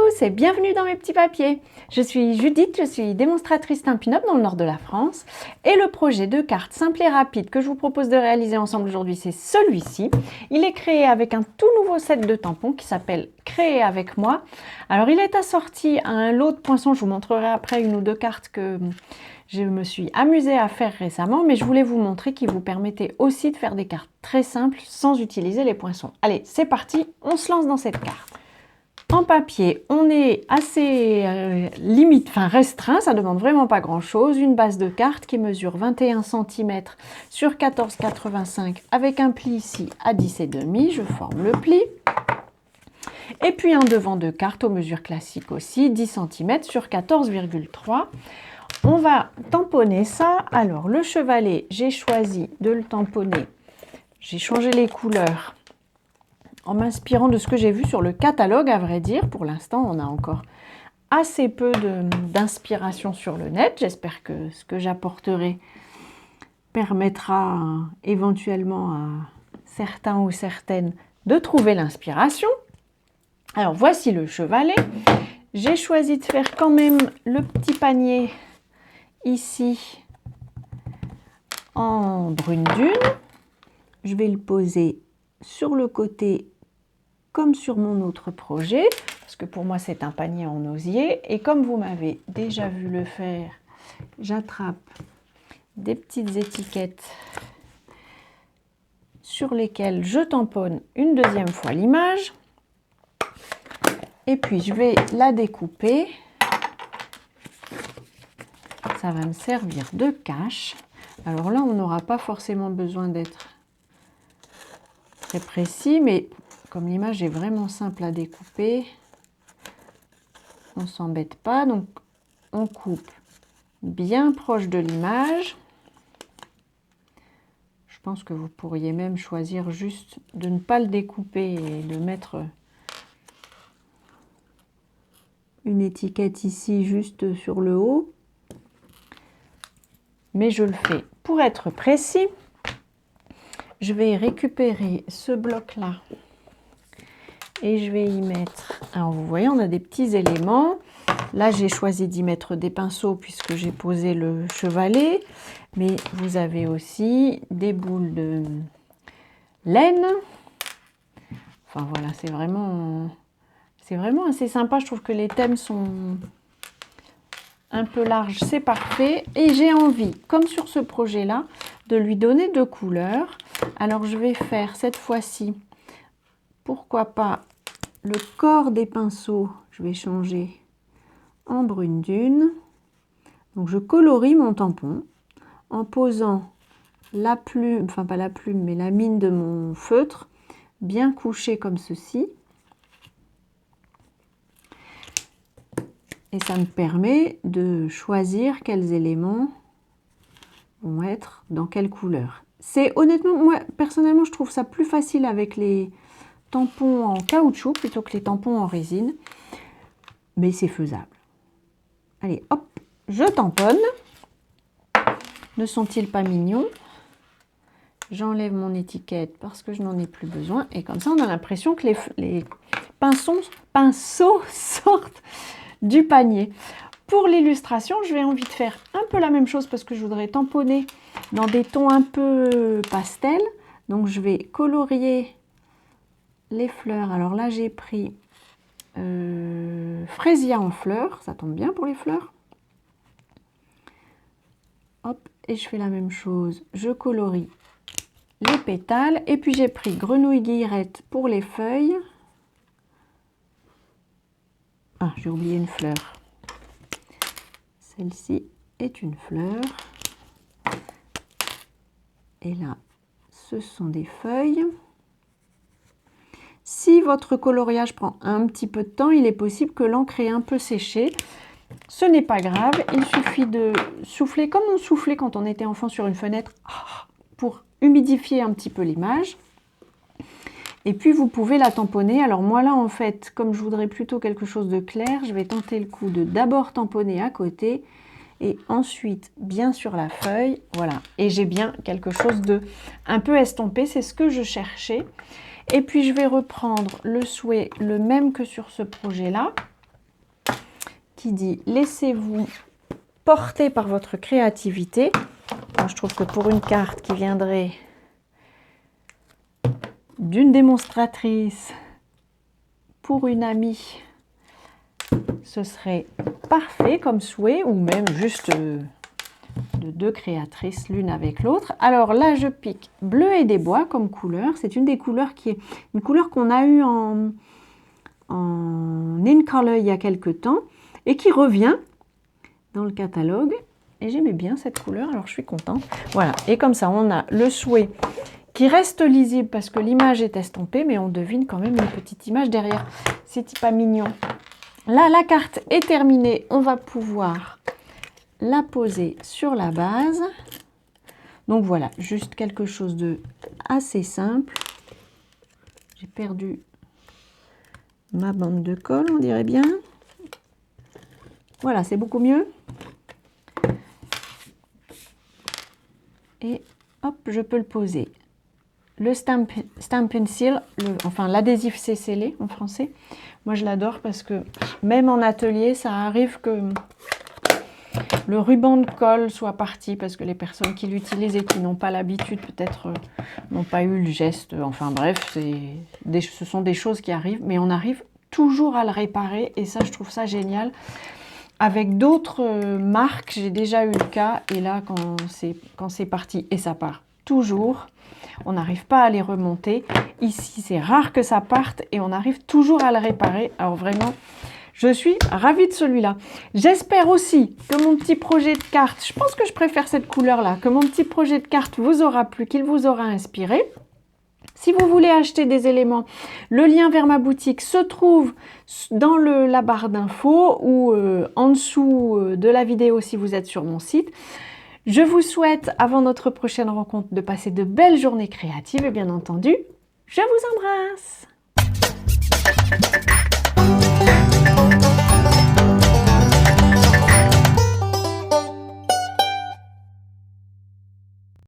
tous et bienvenue dans mes petits papiers. Je suis Judith, je suis démonstratrice Stampin' Up dans le nord de la France et le projet de cartes simple et rapide que je vous propose de réaliser ensemble aujourd'hui, c'est celui-ci. Il est créé avec un tout nouveau set de tampons qui s'appelle Créer avec moi. Alors il est assorti à un lot de poinçons, je vous montrerai après une ou deux cartes que je me suis amusée à faire récemment, mais je voulais vous montrer qu'il vous permettait aussi de faire des cartes très simples sans utiliser les poinçons. Allez, c'est parti, on se lance dans cette carte. En papier, on est assez restreint, ça ne demande vraiment pas grand chose. Une base de carte qui mesure 21 cm sur 14,85 avec un pli ici à 10,5, je forme le pli. Et puis un devant de carte aux mesures classiques aussi, 10 cm sur 14,3. On va tamponner ça. Alors le chevalet, j'ai choisi de le tamponner. J'ai changé les couleurs en m'inspirant de ce que j'ai vu sur le catalogue, à vrai dire. Pour l'instant, on a encore assez peu d'inspiration sur le net. J'espère que ce que j'apporterai permettra éventuellement à certains ou certaines de trouver l'inspiration. Alors, voici le chevalet. J'ai choisi de faire quand même le petit panier ici en brune dune. Je vais le poser sur le côté comme sur mon autre projet, parce que pour moi c'est un panier en osier, et comme vous m'avez déjà vu le faire, j'attrape des petites étiquettes sur lesquelles je tamponne une deuxième fois l'image, et puis je vais la découper. Ça va me servir de cache. Alors là, on n'aura pas forcément besoin d'être très précis, mais comme l'image est vraiment simple à découper, on ne s'embête pas. Donc, on coupe bien proche de l'image. Je pense que vous pourriez même choisir juste de ne pas le découper et de mettre une étiquette ici juste sur le haut. Mais je le fais pour être précis. Je vais récupérer ce bloc-là et je vais y mettre, alors vous voyez, on a des petits éléments. Là, j'ai choisi d'y mettre des pinceaux puisque j'ai posé le chevalet, mais vous avez aussi des boules de laine. Enfin voilà, c'est vraiment assez sympa. Je trouve que les thèmes sont un peu larges, c'est parfait. Et j'ai envie, comme sur ce projet-là, de lui donner deux couleurs. Alors je vais faire cette fois-ci, pourquoi pas, le corps des pinceaux, je vais changer en brune dune. Donc je colorie mon tampon en posant la plume, enfin pas la plume, mais la mine de mon feutre bien couchée comme ceci. Et ça me permet de choisir quels éléments vont être dans quelle couleur. C'est honnêtement, moi personnellement, je trouve ça plus facile avec les tampons en caoutchouc plutôt que les tampons en résine, mais c'est faisable. Allez, hop, je tamponne. Ne sont-ils pas mignons? J'enlève mon étiquette parce que je n'en ai plus besoin, et comme ça on a l'impression que les pinceaux sortent du panier. Pour l'illustration, je vais envie de faire un peu la même chose parce que je voudrais tamponner dans des tons un peu pastel. Donc je vais colorier les fleurs. Alors là, j'ai pris fraisia en fleurs, ça tombe bien pour les fleurs. Hop, et je fais la même chose. Je colorie les pétales. Et puis j'ai pris grenouille guillerette pour les feuilles. Ah, j'ai oublié une fleur. Celle-ci est une fleur. Et là, ce sont des feuilles. Si votre coloriage prend un petit peu de temps, il est possible que l'encre ait un peu séché. Ce n'est pas grave, il suffit de souffler comme on soufflait quand on était enfant sur une fenêtre pour humidifier un petit peu l'image. Et puis vous pouvez la tamponner. Alors moi là en fait, comme je voudrais plutôt quelque chose de clair, je vais tenter le coup de d'abord tamponner à côté et ensuite bien sur la feuille. Voilà, et j'ai bien quelque chose de un peu estompé, c'est ce que je cherchais. Et puis je vais reprendre le souhait, le même que sur ce projet-là. qui dit laissez-vous porter par votre créativité. Moi, je trouve que pour une carte qui viendrait d'une démonstratrice pour une amie, ce serait parfait comme souhait, ou même juste de deux créatrices l'une avec l'autre. Alors là, je pique bleu et des bois comme couleur. C'est une des couleurs qui est une couleur qu'on a eue en in color il y a quelque temps et qui revient dans le catalogue. Et j'aimais bien cette couleur, alors je suis contente. Voilà, et comme ça, on a le souhait qui reste lisible parce que l'image est estampée, mais on devine quand même une petite image derrière. C'est pas mignon. Là, la carte est terminée. On va pouvoir la poser sur la base. Donc voilà, juste quelque chose de assez simple. J'ai perdu ma bande de colle, on dirait bien. Voilà, c'est beaucoup mieux. Et hop, je peux le poser. Le Stampin' Seal, enfin l'adhésif c'est scellé en français. Moi je l'adore parce que même en atelier, ça arrive que le ruban de colle soit parti parce que les personnes qui l'utilisent et qui n'ont pas l'habitude peut-être n'ont pas eu le geste. Enfin bref, ce sont des choses qui arrivent, mais on arrive toujours à le réparer et ça je trouve ça génial. Avec d'autres marques, j'ai déjà eu le cas et là quand c'est parti et ça part toujours, on n'arrive pas à les remonter. Ici c'est rare que ça parte et on arrive toujours à le réparer. Alors vraiment, je suis ravie de celui-là. J'espère aussi que mon petit projet de carte, je pense que je préfère cette couleur-là, que mon petit projet de carte vous aura plu, qu'il vous aura inspiré. Si vous voulez acheter des éléments, le lien vers ma boutique se trouve dans la barre d'infos ou en dessous de la vidéo si vous êtes sur mon site. Je vous souhaite, avant notre prochaine rencontre, de passer de belles journées créatives et bien entendu, je vous embrasse.